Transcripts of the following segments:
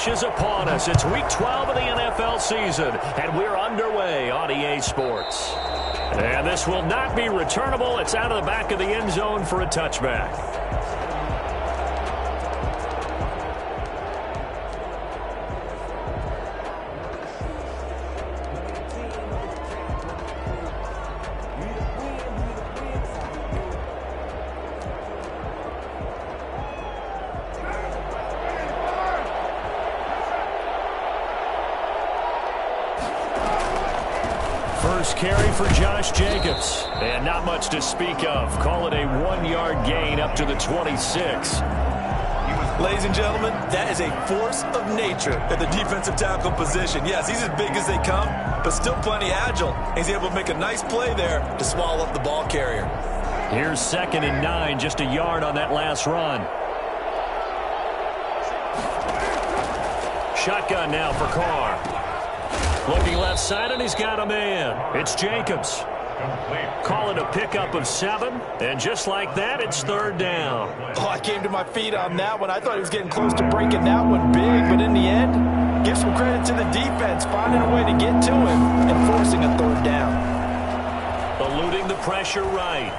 rush is upon us. It's Week 12 of the NFL season, and we're underway on EA Sports. And this will not be returnable. It's out of the back of the end zone for a touchback. First carry for Josh Jacobs. And not much to speak of. Call it a 1-yard gain up to the 26. Ladies and gentlemen, that is a force of nature at the defensive tackle position. Yes, he's as big as they come, but still plenty agile. He's able to make a nice play there to swallow up the ball carrier. Here's 2nd and 9, just a yard on that last run. Shotgun now for Carr. Looking left side, and he's got a man. It's Jacobs. Call it a pickup of 7, and just like that, it's 3rd down. Oh, I came to my feet on that one. I thought he was getting close to breaking that one big, but in the end, give some credit to the defense, finding a way to get to him and forcing a 3rd down. Eluding the pressure right.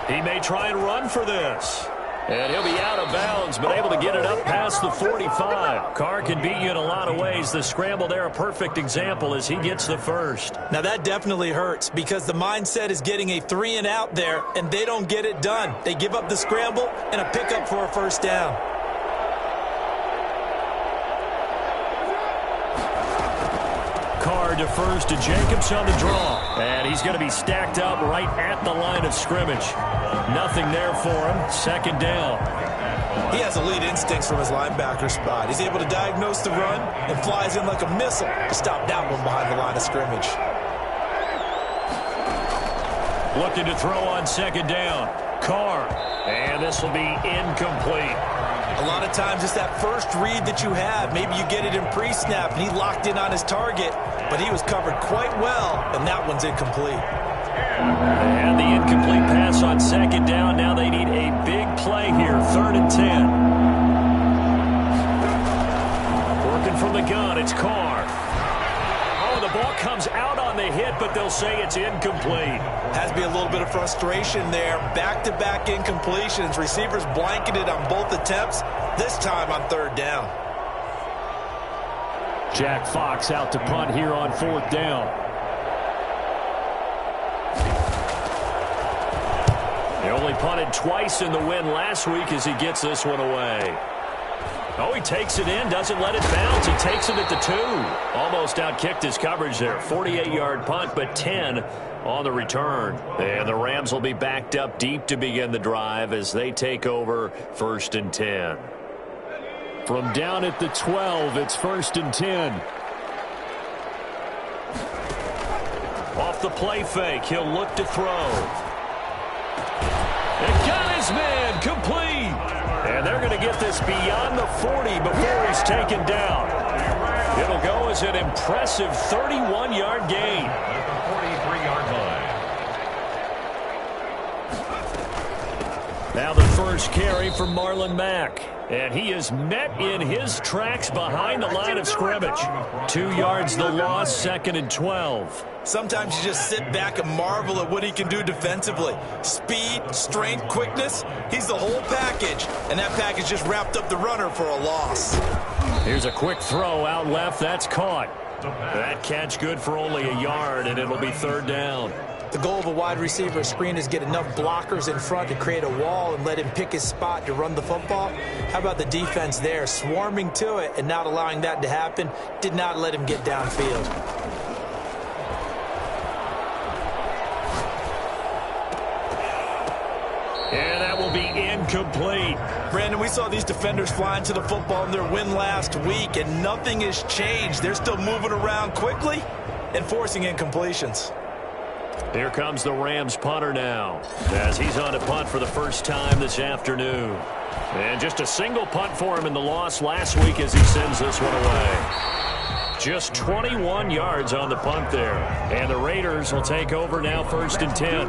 He may try and run for this. And he'll be out of bounds, but able to get it up past the 45. Carr can beat you in a lot of ways. The scramble there, a perfect example as he gets the first. Now that definitely hurts because the mindset is getting a 3 and out there, and they don't get it done. They give up the scramble and a pickup for a 1st down. Carr defers to Jacobs on the draw. And he's going to be stacked up right at the line of scrimmage. Nothing there for him. 2nd down. He has elite instincts from his linebacker spot. He's able to diagnose the run and flies in like a missile to stop that one behind the line of scrimmage. Looking to throw on 2nd down. Carr. And this will be incomplete. A lot of times it's that first read that you have. Maybe you get it in pre-snap, and he locked in on his target, but he was covered quite well, and that one's incomplete. And the incomplete pass on 2nd down. Now they need a big play here. 3rd and 10. Working from the gun, it's Carr. Oh, the ball comes out on the hit, but they'll say it's incomplete. Has to be a little bit of frustration there. Back-to-back incompletions. Receivers blanketed on both attempts, this time on 3rd down. Jack Fox out to punt here on 4th down. He only punted twice in the win last week as he gets this one away. Oh, he takes it in, doesn't let it bounce. He takes it at the 2. Almost outkicked his coverage there. 48-yard punt, but 10 on the return. And the Rams will be backed up deep to begin the drive as they take over 1st and 10. From down at the 12, it's 1st and 10. Off the play fake, he'll look to throw. It got his man, complete. And they're going to get this beyond the 40 before he's taken down. It'll go as an impressive 31-yard gain. 43-yard line. Now the first carry for Marlon Mack. And he is met in his tracks behind the line of scrimmage. 2 yards the loss, 2nd and 12. Sometimes you just sit back and marvel at what he can do defensively. Speed, strength, quickness, he's the whole package. And that package just wrapped up the runner for a loss. Here's a quick throw out left. That's caught. That catch good for only a yard, and it'll be 3rd down. The goal of a wide receiver screen is get enough blockers in front to create a wall and let him pick his spot to run the football. How about the defense there, swarming to it and not allowing that to happen? Did not let him get downfield. And that will be incomplete. Brandon, we saw these defenders flying to the football in their win last week, and nothing has changed. They're still moving around quickly and forcing incompletions. Here comes the Rams punter now, as he's on a punt for the first time this afternoon. And just a single punt for him in the loss last week as he sends this one away. Just 21 yards on the punt there. And the Raiders will take over now, 1st and 10.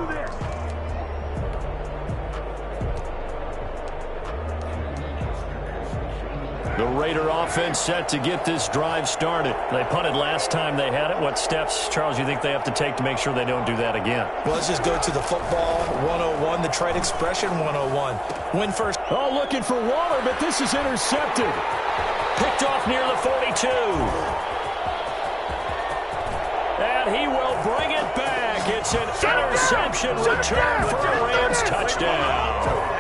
The Raider offense set to get this drive started. They punted last time they had it. What steps, Charles, you think they have to take to make sure they don't do that again? Well, let's just go to the football 101, the trite expression 101. Win first. Oh, looking for Waller, but this is intercepted. Picked off near the 42. And he will bring it back. It's an interception return for a Rams touchdown.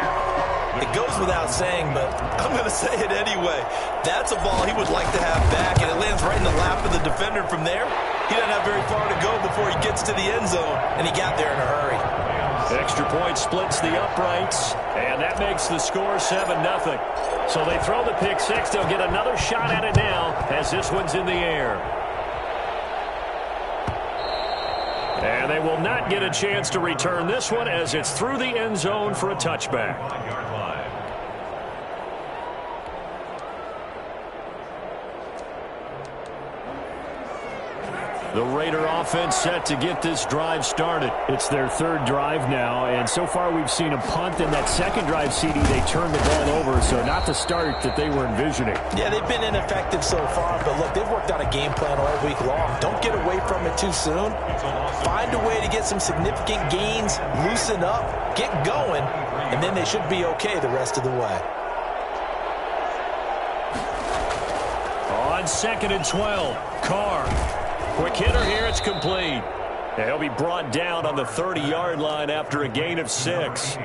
It goes without saying, but I'm going to say it anyway. That's a ball he would like to have back, and it lands right in the lap of the defender from there. He doesn't have very far to go before he gets to the end zone, and he got there in a hurry. Extra point splits the uprights, and that makes the score 7-0. So they throw the pick six. They'll get another shot at it now as this one's in the air. And they will not get a chance to return this one as it's through the end zone for a touchback. The Raider offense set to get this drive started. It's their third drive now, and so far we've seen a punt. In that second drive, CD, they turned the ball over, so not the start that they were envisioning. Yeah, they've been ineffective so far, but look, they've worked out a game plan all week long. Don't get away from it too soon. Find a way to get some significant gains, loosen up, get going, and then they should be okay the rest of the way. On 2nd and 12, Carr. Quick hitter here, it's complete. And he'll be brought down on the 30-yard line after a gain of 6.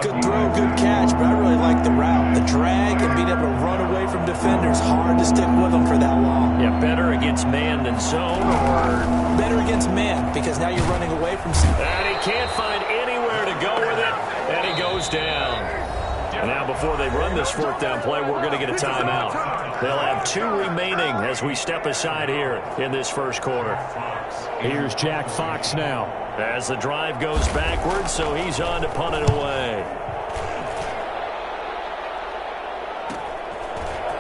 Good throw, good catch, but I really like the route. The drag and being able to run away from defenders, hard to stick with them for that long. Yeah, better against man than zone, or better against man, because now you're running away from... And he can't find anywhere to go with it, and he goes down. And now before they run this 4th down play, we're going to get a timeout. They'll have 2 remaining as we step aside here in this first quarter. Here's Jack Fox now as the drive goes backwards, so he's on to punt it away.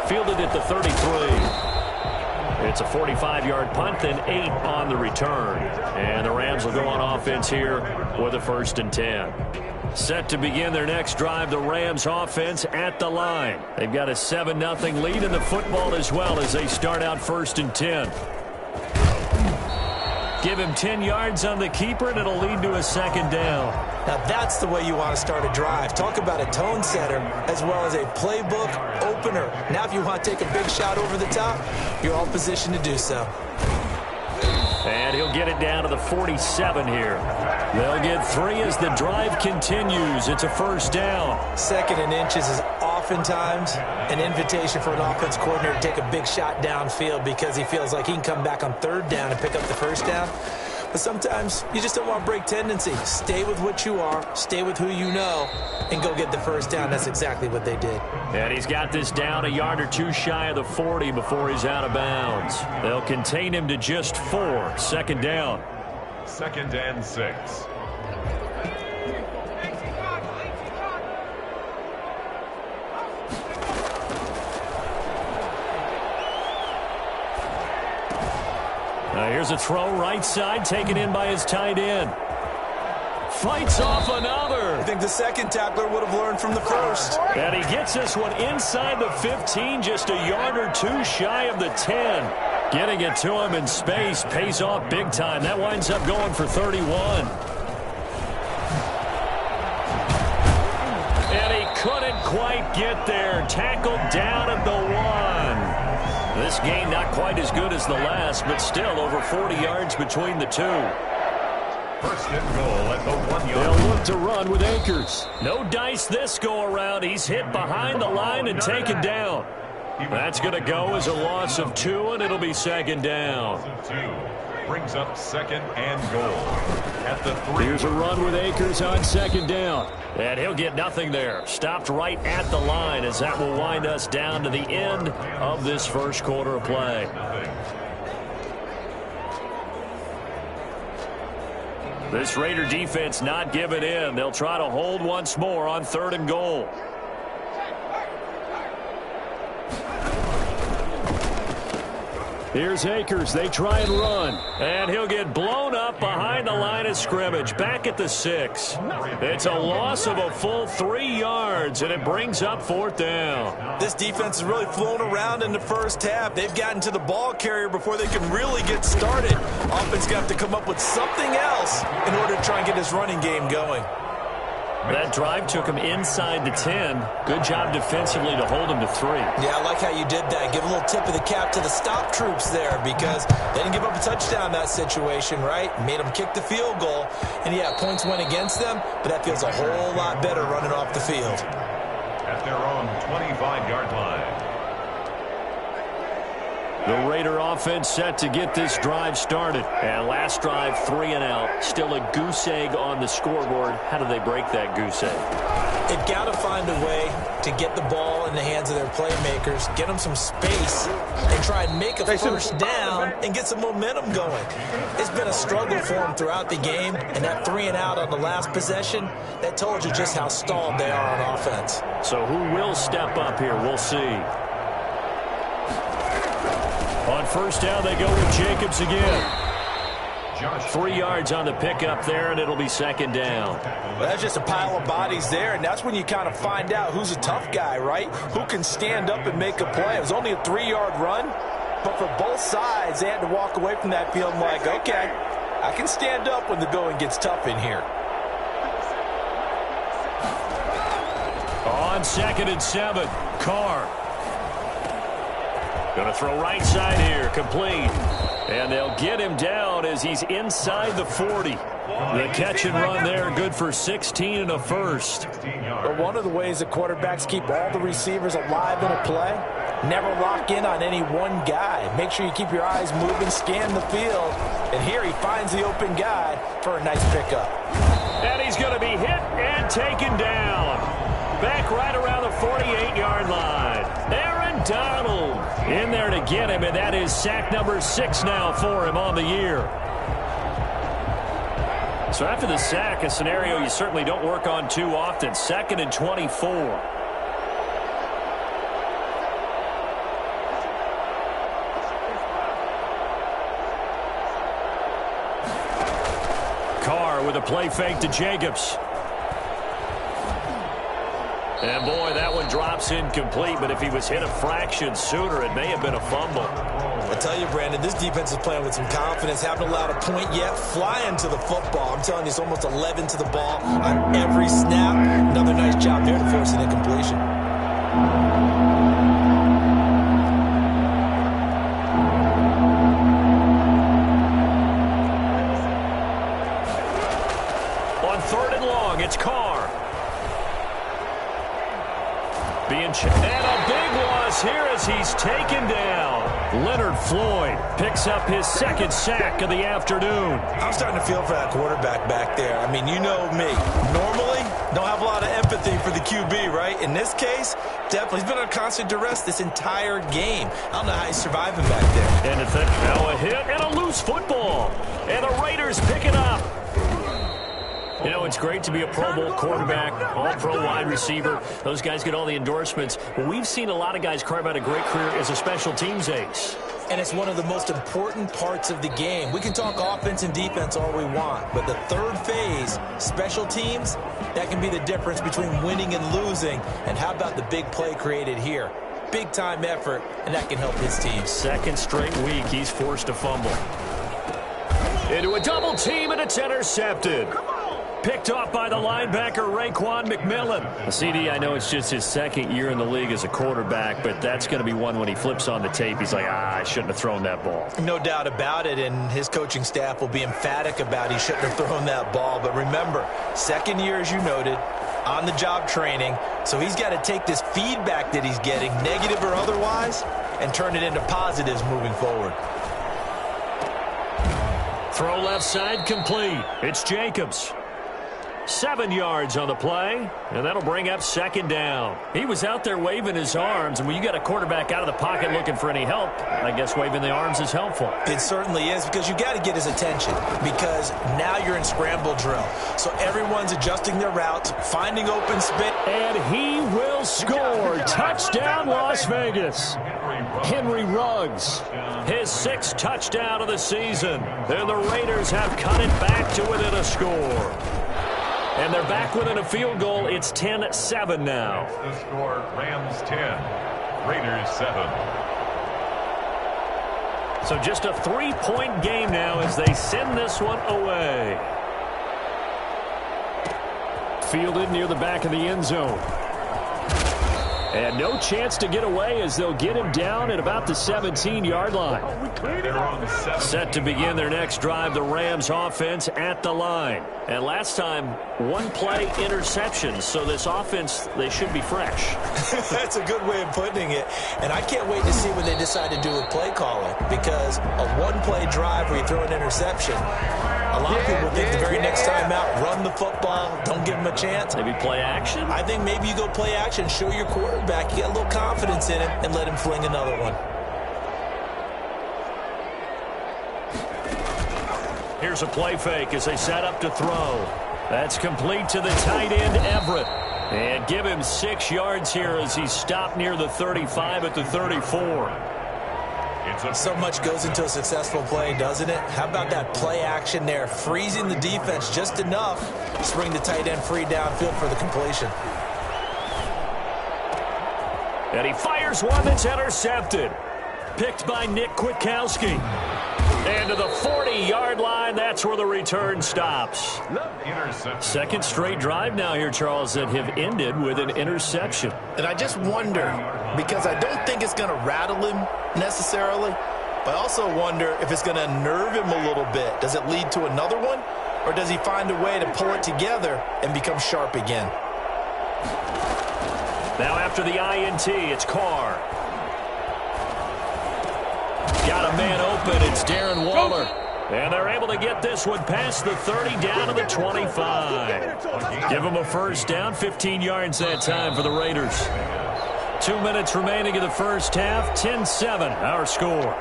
Fielded at the 33. It's a 45-yard punt, then 8 on the return. And the Rams will go on offense here with a 1st and 10. Set to begin their next drive, the Rams offense at the line. They've got a 7-0 lead in the football as well as they start out 1st and 10. Give him 10 yards on the keeper, and it'll lead to a 2nd down. Now that's the way you want to start a drive. Talk about a tone setter as well as a playbook opener. Now if you want to take a big shot over the top, you're all positioned to do so. And he'll get it down to the 47 here. They'll get 3 as the drive continues. It's a 1st down. 2nd and inches is oftentimes an invitation for an offense coordinator to take a big shot downfield because he feels like he can come back on 3rd down and pick up the 1st down. But sometimes you just don't want to break tendency. Stay with what you are, stay with who you know, and go get the 1st down. That's exactly what they did. And he's got this down a yard or 2 shy of the 40 before he's out of bounds. They'll contain him to just 4. 2nd down. 2nd and 6. Here's a throw right side, taken in by his tight end. Fights off another. I think the 2nd tackler would have learned from the 1st. And he gets this one inside the 15, just a yard or 2 shy of the 10. Getting it to him in space pays off big time. That winds up going for 31. And he couldn't quite get there. Tackled down at the 1. This game not quite as good as the last, but still over 40 yards between the 2. 1st and goal at the 1-yard line. They'll look to run with Akers. No dice this go around. He's hit behind the line and taken down. That's going to go as a loss of 2, and it'll be 2nd down. Brings up 2nd and goal at the 3. Here's a run with Akers on 2nd down. And he'll get nothing there. Stopped right at the line as that will wind us down to the end of this first quarter of play. This Raider defense not giving in. They'll try to hold once more on 3rd and goal. Here's Akers. They try and run. And he'll get blown up behind the line of scrimmage. Back at the 6. It's a loss of a full 3 yards, and it brings up 4th down. This defense is really flown around in the first half. They've gotten to the ball carrier before they can really get started. Offense got to come up with something else in order to try and get this running game going. That drive took him inside the 10. Good job defensively to hold him to 3. Yeah, I like how you did that. Give a little tip of the cap to the stop troops there because they didn't give up a touchdown in that situation, right? Made them kick the field goal. And, yeah, points went against them, but that feels a whole lot better running off the field. At their own 25-yard line. The Raider offense set to get this drive started. And last drive, 3 and out. Still a goose egg on the scoreboard. How do they break that goose egg? They've got to find a way to get the ball in the hands of their playmakers, get them some space, and try and make a first down and get some momentum going. It's been a struggle for them throughout the game, and that 3 and out on the last possession, that told you just how stalled they are on offense. So who will step up here? We'll see. On first down, they go with Jacobs again. 3 yards on the pickup there, and it'll be 2nd down. Well, that's just a pile of bodies there, and that's when you kind of find out who's a tough guy, right? Who can stand up and make a play. It was only a 3-yard run, but for both sides, they had to walk away from that field like, okay, I can stand up when the going gets tough in here. On 2nd and 7, Carr. Going to throw right side here, complete. And they'll get him down as he's inside the 40. The catch and run there, good for 16 and a first. But one of the ways the quarterbacks keep all the receivers alive in a play, never lock in on any one guy. Make sure you keep your eyes moving, scan the field. And here he finds the open guy for a nice pickup. And he's going to be hit and taken down. Back right around the 48-yard line. Aaron Donald in there to get him, and that is sack number 6 now for him on the year. So after the sack, a scenario you certainly don't work on too often. 2nd and 24. Carr with a play fake to Jacobs. And, boy, that one drops incomplete, but if he was hit a fraction sooner, it may have been a fumble. I tell you, Brandon, this defense is playing with some confidence. Haven't allowed a point yet. Flying to the football. I'm telling you, it's almost 11 to the ball on every snap. Another nice job there to force an incompletion. On 3rd and long, it's Carr. And a big loss here as he's taken down. Leonard Floyd picks up his 2nd sack of the afternoon. I'm starting to feel for that quarterback back there. I mean, you know me. Normally, don't have a lot of empathy for the QB, right? In this case, definitely. He's been under constant duress this entire game. I don't know how he's surviving back there. And now a hit and a loose football. And the Raiders pick it up. You know, it's great to be a Pro Bowl quarterback, all-pro wide receiver. Those guys get all the endorsements. But we've seen a lot of guys carve out a great career as a special teams ace. And it's one of the most important parts of the game. We can talk offense and defense all we want, but the third phase, special teams, that can be the difference between winning and losing. And how about the big play created here? Big-time effort, and that can help his team. 2nd straight week, he's forced to fumble. Into a double team, and it's intercepted. Picked off by the linebacker, Raekwon McMillan. CD, I know it's just his 2nd year in the league as a quarterback, but that's going to be one when he flips on the tape. He's like, I shouldn't have thrown that ball. No doubt about it, and his coaching staff will be emphatic about he shouldn't have thrown that ball. But remember, 2nd year, as you noted, on-the-job training, so he's got to take this feedback that he's getting, negative or otherwise, and turn it into positives moving forward. Throw left side complete. It's Jacobs. 7 yards on the play, and that'll bring up second down. He was out there waving his arms, and when you got a quarterback out of the pocket looking for any help, I guess waving the arms is helpful. It certainly is, because you got to get his attention, because now you're in scramble drill. So everyone's adjusting their routes, finding open space. And he will score. Touchdown, Las Vegas. Henry Ruggs, his 6th touchdown of the season. And the Raiders have cut it back to within a score. And they're back within a field goal. It's 10-7 now. The score, Rams 10, Raiders 7. So just a 3-point game now as they send this one away. Fielded near the back of the end zone. And no chance to get away as they'll get him down at about the 17-yard line. Set to begin their next drive, the Rams offense at the line. And last time, 1-play interception. So this offense, they should be fresh. That's a good way of putting it. And I can't wait to see what they decide to do with play calling, because a 1-play drive where you throw an interception, a lot of people think the very next time out, run the football, don't give them a chance. Maybe play action? I think maybe you go play action, show your quarterback, you get a little confidence in him, and let him fling another one. Here's a play fake as they set up to throw. That's complete to the tight end, Everett. And give him 6 yards here as he's stopped near the 35 at the 34. So much goes into a successful play, doesn't it? How about that play action there, freezing the defense just enough to bring the tight end free downfield for the completion. And he fires one that's intercepted. Picked by Nick Kwiatkowski. And to the 40-yard line, that's where the return stops. Second straight drive now here, Charles, that have ended with an interception. And I just wonder, because I don't think it's going to rattle him necessarily, but I also wonder if it's going to unnerve him a little bit. Does it lead to another one, or does he find a way to pull it together and become sharp again? Now after the INT, it's Carr. Got a man open. It's Darren Waller. And they're able to get this one past the 30 down to the 25. Give them a first down, 15 yards that time for the Raiders. 2 minutes remaining in the first half, 10-7 our score.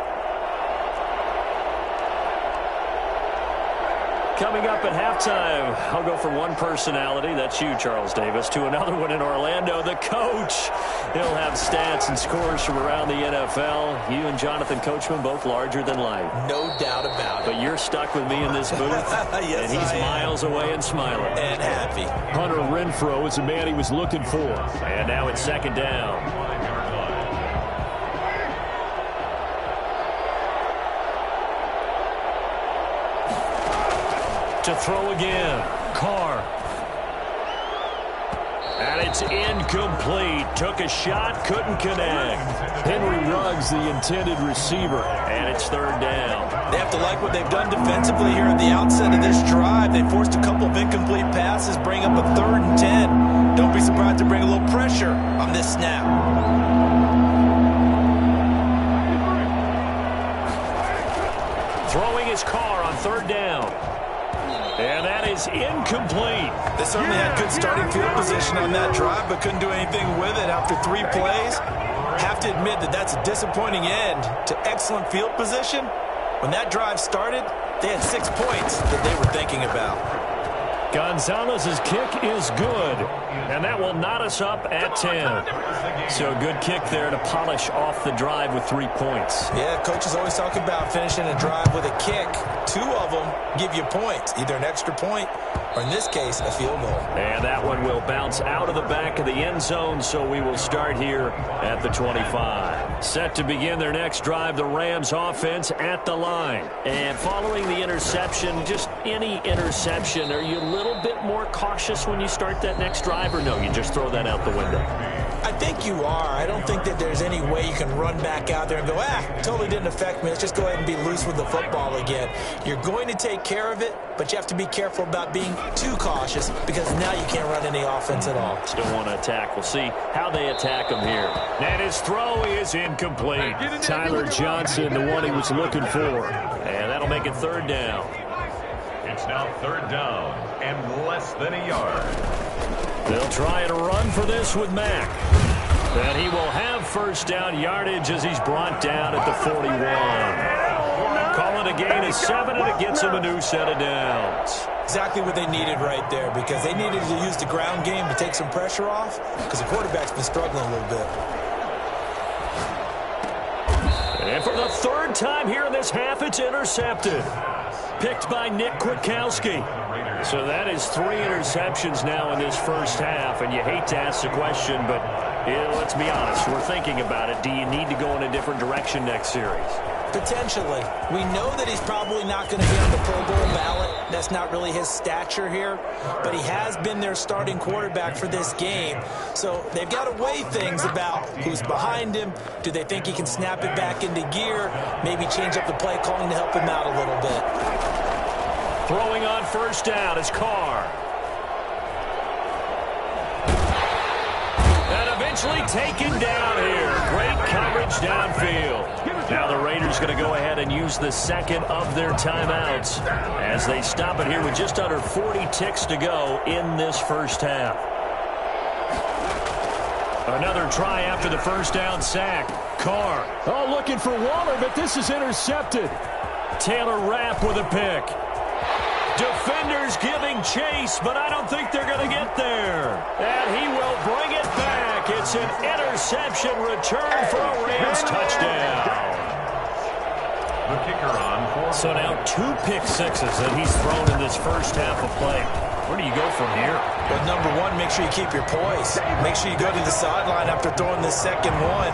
Coming up at halftime, I'll go from one personality, that's you, Charles Davis, to another one in Orlando, the coach. He'll have stats and scores from around the NFL. You and Jonathan Coachman, both larger than life. No doubt about it. But you're stuck with me in this booth, yes, and he's miles away and smiling. And happy. Hunter Renfrow is the man he was looking for. And now it's second down. To throw again, Carr. And it's incomplete. Took a shot, couldn't connect. Henry Ruggs, the intended receiver, and it's third down. They have to like what they've done defensively here at the outset of this drive. They forced a couple of incomplete passes, bring up a 3rd and 10. Don't be surprised to bring a little pressure on this snap. Throwing his Carr on third down. And that is incomplete. They certainly had good starting field position on that drive, but couldn't do anything with it after 3 plays. Have to admit that that's a disappointing end to excellent field position. When that drive started, they had 6 points that they were thinking about. Gonzalez's kick is good, and that will knot us up at 10. So a good kick there to polish off the drive with 3 points. Yeah, coaches always talk about finishing a drive with a kick. 2 of them give you points, either an extra point or, in this case, a field goal. And that one will bounce out of the back of the end zone, so we will start here at the 25. Set to begin their next drive, the Rams offense at the line. And following the interception, just any interception, are you a little bit more cautious when you start that next drive, or no, you just throw that out the window? I think you are. I don't think that there's any way you can run back out there and go, totally didn't affect me. Let's just go ahead and be loose with the football again. You're going to take care of it, but you have to be careful about being too cautious, because now you can't run any offense at all. Still want to attack. We'll see how they attack him here. And his throw is incomplete. Tyler Johnson, the one he was looking for. And that'll make it third down. It's now 3rd down and less than a yard. They'll try and run for this with Mack. And he will have first down yardage as he's brought down at the 41. Call it a gain of 7, and it gets him a new set of downs. Exactly what they needed right there, because they needed to use the ground game to take some pressure off, because the quarterback's been struggling a little bit. And for the 3rd time here in this half, it's intercepted. Picked by Nick Kwiatkowski. So that is 3 interceptions now in this first half, and you hate to ask the question, but let's be honest, we're thinking about it. Do you need to go in a different direction next series? Potentially. We know that he's probably not going to be on the Pro Bowl ballot. That's not really his stature here, but he has been their starting quarterback for this game. So they've got to weigh things about who's behind him. Do they think he can snap it back into gear? Maybe change up the play calling to help him out a little bit. Throwing on first down is Carr. And eventually taken down here. Great coverage downfield. Now the Raiders going to go ahead and use the 2nd of their timeouts as they stop it here with just under 40 ticks to go in this first half. Another try after the first down sack. Carr. Oh, looking for Waller, but this is intercepted. Taylor Rapp with a pick. Defenders giving chase, but I don't think they're going to get there. And he will bring it back. It's an interception return for a Rams touchdown. The kicker on for... So now 2 pick sixes that he's thrown in this first half of play. Where do you go from here? Well, number one, make sure you keep your poise. Make sure you go to the sideline after throwing the second one,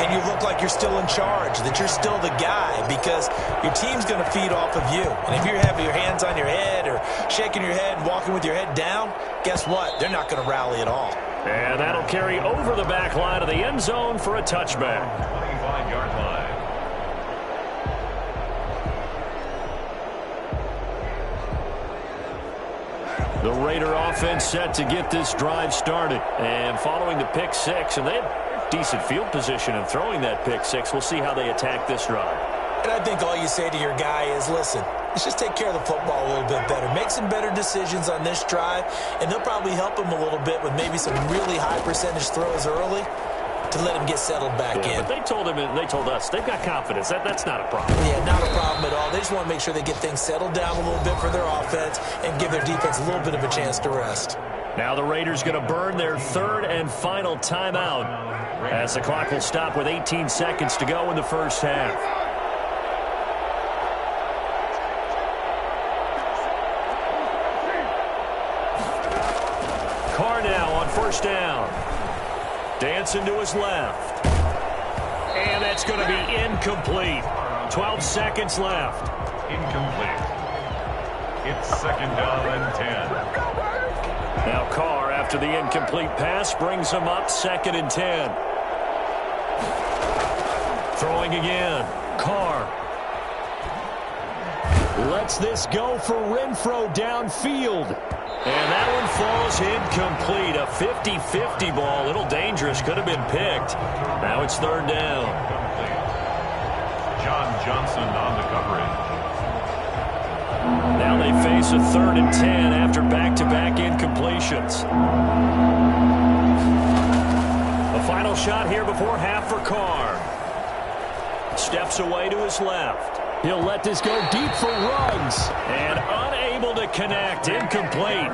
and you look like you're still in charge, that you're still the guy, because your team's going to feed off of you. And if you're having your hands on your head or shaking your head and walking with your head down, guess what? They're not going to rally at all. And that'll carry over the back line of the end zone for a touchback. 25-yard line. The Raider offense set to get this drive started. And following the pick six, and they have decent field position in throwing that pick six. We'll see how they attack this drive. And I think all you say to your guy is, listen, let's just take care of the football a little bit better. Make some better decisions on this drive, and they'll probably help him a little bit with maybe some really high percentage throws early to let him get settled back in. But they told him, and they told us, they've got confidence. That's not a problem. Yeah, not a problem at all. They just want to make sure they get things settled down a little bit for their offense and give their defense a little bit of a chance to rest. Now the Raiders going to burn their 3rd and final timeout as the clock will stop with 18 seconds to go in the first half. Carr now on first down. Dancing to his left. And that's going to be incomplete. 12 seconds left. Incomplete. It's 2nd down and 10. Now Carr, after the incomplete pass, brings him up 2nd and 10. Throwing again. Carr. Lets this go for Renfro downfield. And that one falls incomplete. A 50-50 ball. A little dangerous. Could have been picked. Now it's 3rd down. John Johnson on the coverage. Now they face a 3rd and 10 after back-to-back incompletions. A final shot here before half for Carr. Steps away to his left. He'll let this go deep for Ruggs. And unable to connect. Incomplete.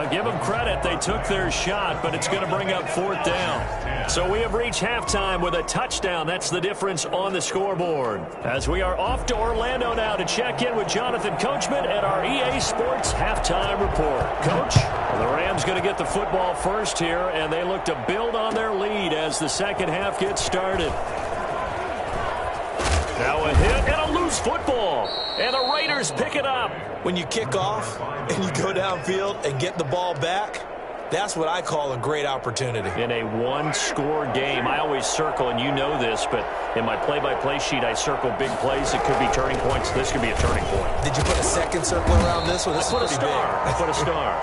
Give them credit. They took their shot, but it's going to bring up 4th down. So we have reached halftime with a touchdown. That's the difference on the scoreboard. As we are off to Orlando now to check in with Jonathan Coachman at our EA Sports Halftime Report. Coach, the Rams going to get the football first here, and they look to build on their lead as the second half gets started. Now a hit and a loose football. And the Raiders pick it up. When you kick off and you go downfield and get the ball back, that's what I call a great opportunity. In a one-score game, I always circle, and you know this, but in my play-by-play sheet, I circle big plays. It could be turning points. This could be a turning point. Did you put a second circle around this one? This I put a star. I put a star.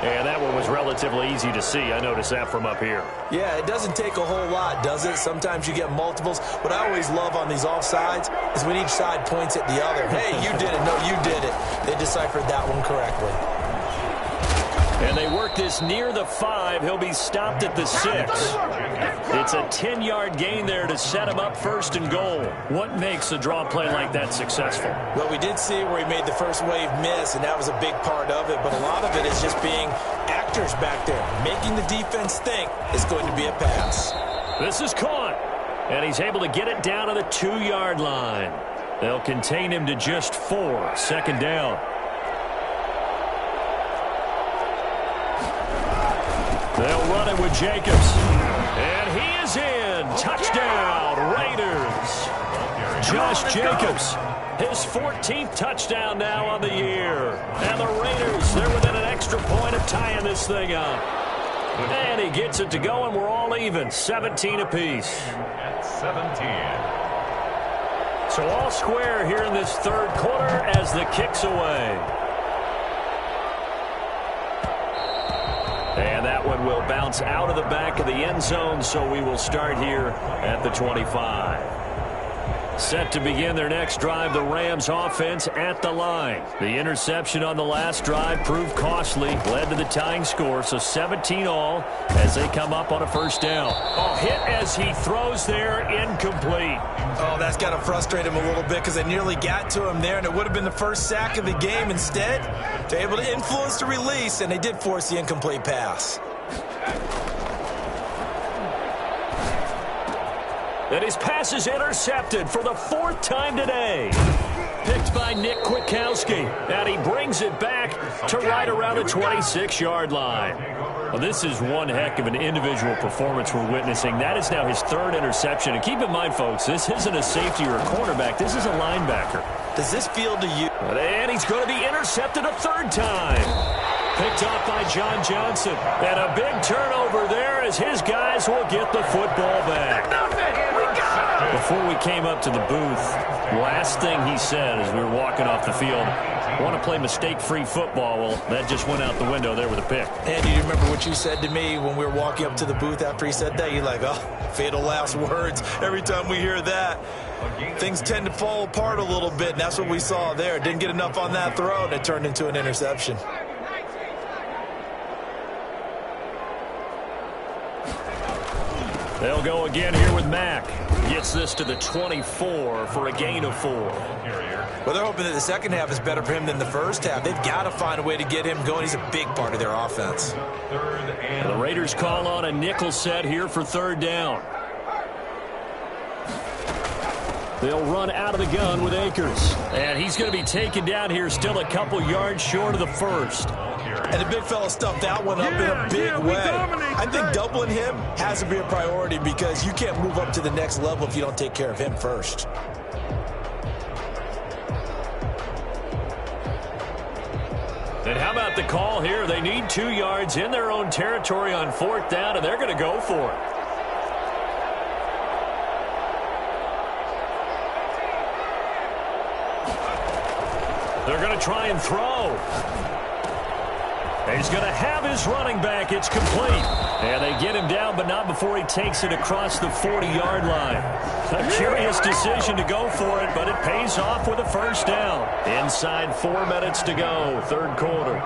And that one was relatively easy to see. I noticed that from up here. Yeah, it doesn't take a whole lot, does it? Sometimes you get multiples. What I always love on these offsides is when each side points at the other. Hey, you did it. No, you did it. They deciphered that one correctly. And they work this near the 5. He'll be stopped at the 6. It's a 10-yard gain there to set him up first and goal. What makes a draw play like that successful? Well, we did see where he made the first wave miss, and that was a big part of it. But a lot of it is just being actors back there, making the defense think it's going to be a pass. This is caught, and he's able to get it down to the 2-yard line. They'll contain him to just 4. Second down. They'll run it with Jacobs. And he is in. Touchdown, Raiders. Josh Jacobs, his 14th touchdown now on the year. And the Raiders, they're within an extra point of tying this thing up. And he gets it to go, and we're all even. 17 apiece. At 17. So all square here in this third quarter as the kick's away. And that one will bounce out of the back of the end zone, so we will start here at the 25. Set to begin their next drive, the Rams offense at the line. The interception on the last drive proved costly, led to the tying score, so 17 all as they come up on a first down. Oh, hit as he throws there, incomplete. Oh, that's got to frustrate him a little bit because they nearly got to him there, and it would have been the first sack of the game. Instead, they're able to influence the release, and they did force the incomplete pass. And his pass is intercepted for the 4th time today. Picked by Nick Kwiatkowski. And he brings it back to right around the 26-yard line. Well, this is one heck of an individual performance we're witnessing. That is now his 3rd interception. And keep in mind, folks, this isn't a safety or a cornerback. This is a linebacker. Does this feel to you? And he's going to be intercepted a 3rd time. Picked off by John Johnson. And a big turnover there as his guys will get the football back. Before we came up to the booth, last thing he said as we were walking off the field, I want to play mistake-free football. Well, that just went out the window there with a pick. And you remember what you said to me when we were walking up to the booth after he said that? You're like, oh, fatal last words. Every time we hear that, things tend to fall apart a little bit, and that's what we saw there. Didn't get enough on that throw, and it turned into an interception. They'll go again here with Mack. Gets this to the 24 for a gain of 4. Well, they're hoping that the second half is better for him than the first half. They've got to find a way to get him going. He's a big part of their offense. The Raiders call on a nickel set here for 3rd down. They'll run out of the gun with Akers. And he's going to be taken down here still a couple yards short of the 1st. And the big fella stuffed that one up in a big way. I think doubling him has to be a priority because you can't move up to the next level if you don't take care of him first. And how about the call here? They need 2 yards in their own territory on 4th down, and they're going to go for it. They're going to try and throw. He's going to have his running back. It's complete. And they get him down, but not before he takes it across the 40-yard line. A curious decision to go for it, but it pays off with a first down. Inside 4 minutes to go, 3rd quarter.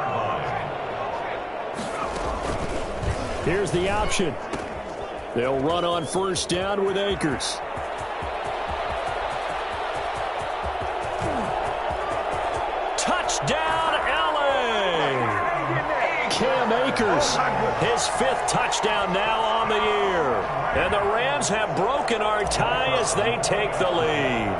Here's the option. They'll run on first down with Akers. Touchdown, LA! Cam Akers, his 5th touchdown now on the year. And the Rams have broken our tie as they take the lead.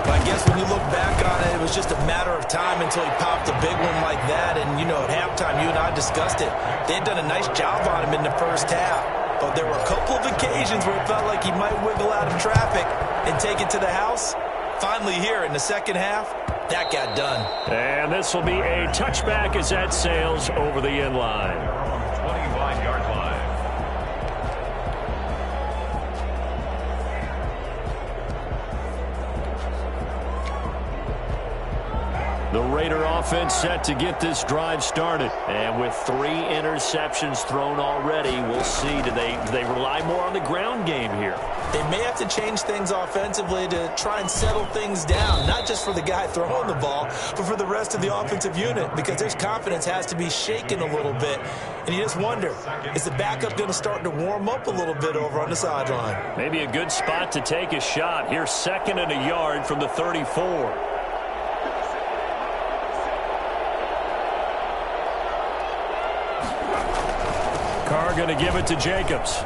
I guess when you look back on it, it was just a matter of time until he popped a big one like that. And, you know, at halftime, you and I discussed it. They had done a nice job on him in the first half. But there were a couple of occasions where it felt like he might wiggle out of traffic and take it to the house. Finally here in the second half, that got done. And this will be a touchback as that sails over the end line. 25-yard line. The Raider offense set to get this drive started. And with 3 interceptions thrown already, we'll see. Do they rely more on the ground game here? They may have to change things offensively to try and settle things down, not just for the guy throwing the ball, but for the rest of the offensive unit, because their confidence has to be shaken a little bit. And you just wonder, is the backup going to start to warm up a little bit over on the sideline? Maybe a good spot to take a shot. Here's 2nd and a yard from the 34. Carr going to give it to Jacobs.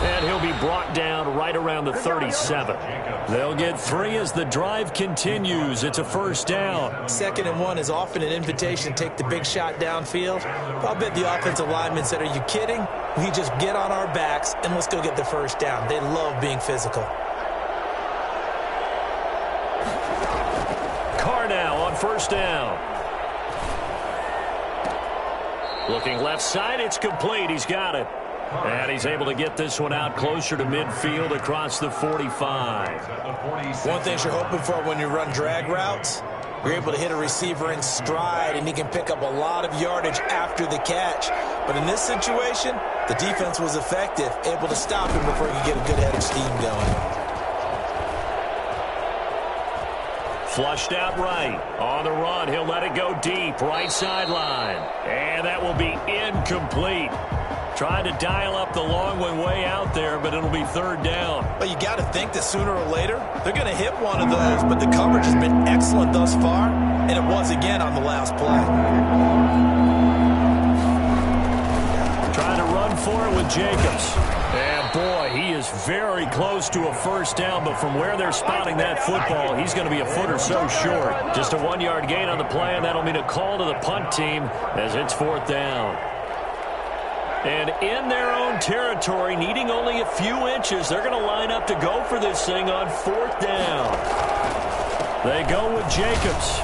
And he'll be brought down right around the 37. They'll get 3 as the drive continues. It's a first down. 2nd and 1 is often an invitation to take the big shot downfield. I'll bet the offensive lineman said, are you kidding? We just get on our backs and let's go get the first down. They love being physical. Carr now on first down. Looking left side, it's complete. He's got it. And he's able to get this one out closer to midfield across the 45. One thing you're hoping for when you run drag routes, you're able to hit a receiver in stride, and he can pick up a lot of yardage after the catch. But in this situation, the defense was effective, able to stop him before he could get a good head of steam going. Flushed out right. On the run, he'll let it go deep. Right sideline. And that will be incomplete. Trying to dial up the long one way out there, but it'll be 3rd down. But you got to think that sooner or later, they're going to hit one of those. But the coverage has been excellent thus far, and it was again on the last play. Trying to run for it with Jacobs. And boy, he is very close to a first down, but from where they're spotting that football, he's going to be a foot or so short. Just a 1-yard gain on the play, and that'll mean a call to the punt team as it's 4th down. And in their own territory, needing only a few inches, they're going to line up to go for this thing on 4th down. They go with Jacobs.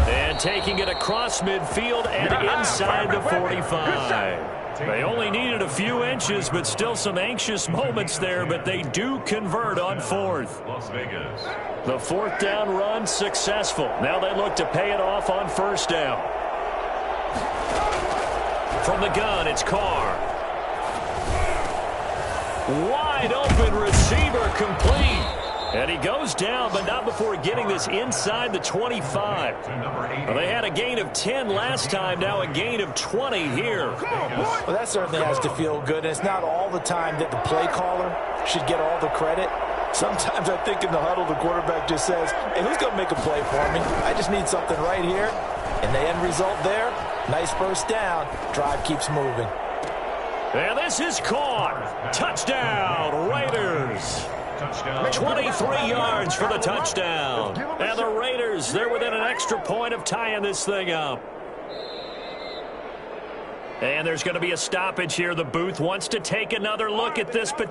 And taking it across midfield and inside the 45. They only needed a few inches, but still some anxious moments there, but they do convert on 4th. Las Vegas. The 4th down run successful. Now they look to pay it off on first down. From the gun, it's Carr. Wide open receiver complete. And he goes down, but not before getting this inside the 25. Well, they had a gain of 10 last time, now a gain of 20 here. Well, that certainly has to feel good. And it's not all the time that the play caller should get all the credit. Sometimes I think in the huddle, the quarterback just says, hey, who's going to make a play for me? I just need something right here. And the end result there, nice first down. Drive keeps moving. And this is caught. Touchdown, Raiders. 23 yards for the touchdown. And the Raiders, they're within an extra point of tying this thing up. And there's going to be a stoppage here. The booth wants to take another look at this potential.